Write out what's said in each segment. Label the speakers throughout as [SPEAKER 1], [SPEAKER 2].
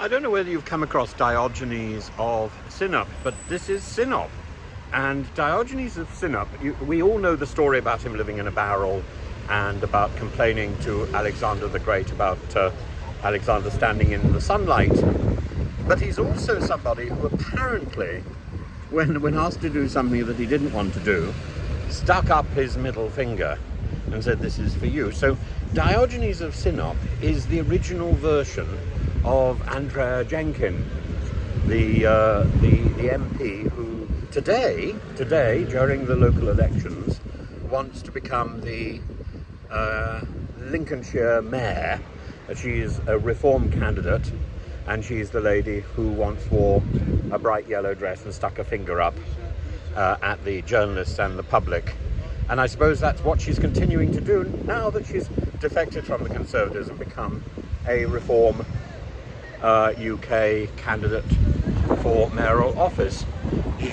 [SPEAKER 1] I don't know whether you've come across Diogenes of Sinope, but this is Sinope. And Diogenes of Sinope, we all know the story about him living in a barrel and about complaining to Alexander the Great about Alexander standing in the sunlight. But he's also somebody who apparently, when asked to do something that he didn't want to do, stuck up his middle finger and said, "This is for you." So Diogenes of Sinope is the original version of Andrea Jenkyns, the MP who today during the local elections wants to become the Lincolnshire mayor. She is a reform candidate, and she's the lady who once wore a bright yellow dress and stuck a finger up at the journalists and the public. And I suppose that's what she's continuing to do now that she's defected from the Conservatives and become a reform UK candidate for mayoral office.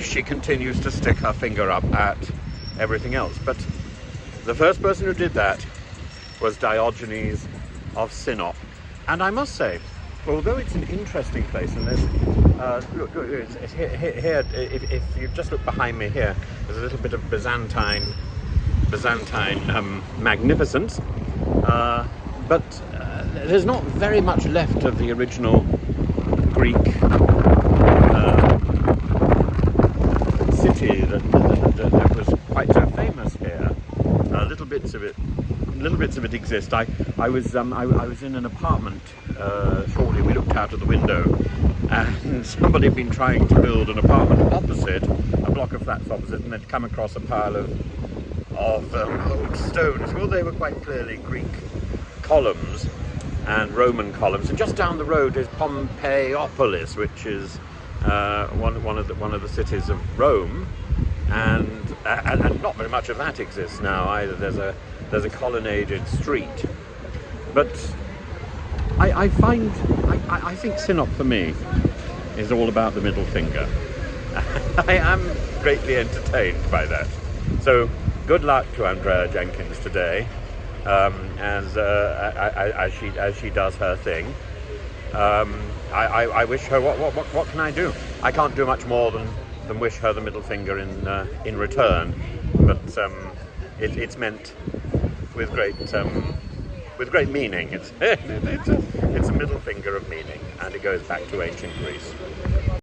[SPEAKER 1] She continues to stick her finger up at everything else. But the first person who did that was Diogenes of Sinope. And I must say, although it's an interesting place, and there's look, it's here, if you just look behind me here, there's a little bit of Byzantine magnificence, but there's not very much left of the original Greek city that was quite so famous here. Little bits of it exist. I was in an apartment shortly. We looked out of the window, and somebody had been trying to build an apartment opposite, a block of flats opposite, and they'd come across a pile of old stones. Well, they were quite clearly Greek columns and Roman columns. And just down the road is Pompeiopolis, which is one of the cities of Rome, and not very much of that exists now either. There's a colonnaded street, but I think Sinope for me is all about the middle finger. I am greatly entertained by that. So good luck to Andrea Jenkyns today, as she does her thing. I wish her what can I do? I can't do much more than wish her the middle finger in return, but it's meant with great meaning. It's a middle finger of meaning, and it goes back to ancient Greece.